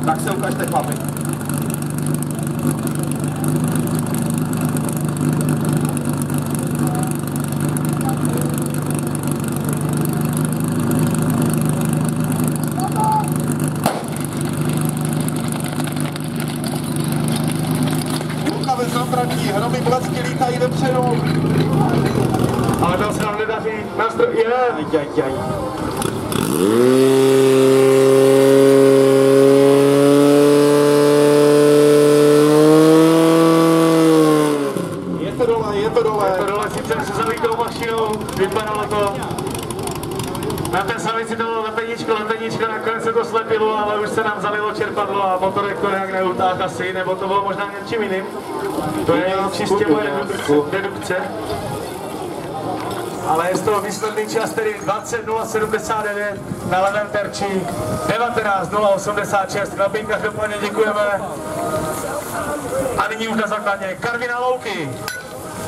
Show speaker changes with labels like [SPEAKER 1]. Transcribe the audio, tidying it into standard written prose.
[SPEAKER 1] Tak se ukažte, chlapi. Lukavic zatratí, hromy blesky lítají dopředu.
[SPEAKER 2] Ale tam se nám nedaří. Nástroj je.
[SPEAKER 1] Je to dole.
[SPEAKER 2] Je to dole, sice se zavítou mašinou, vypadalo to. Na té samici to bylo lepeničko, nakonec se to slepilo, ale už se nám zalilo čerpadlo a motorek to nějak neutáhl asi, nebo to bylo možná něčím jiným. To je čistě moje dedukce. Ale je z toho výsledný čas, tedy 20.079 na levém terčí, 19.086 na pinkách. Dopadně děkujeme. A nyní už na základně Karviná Louky.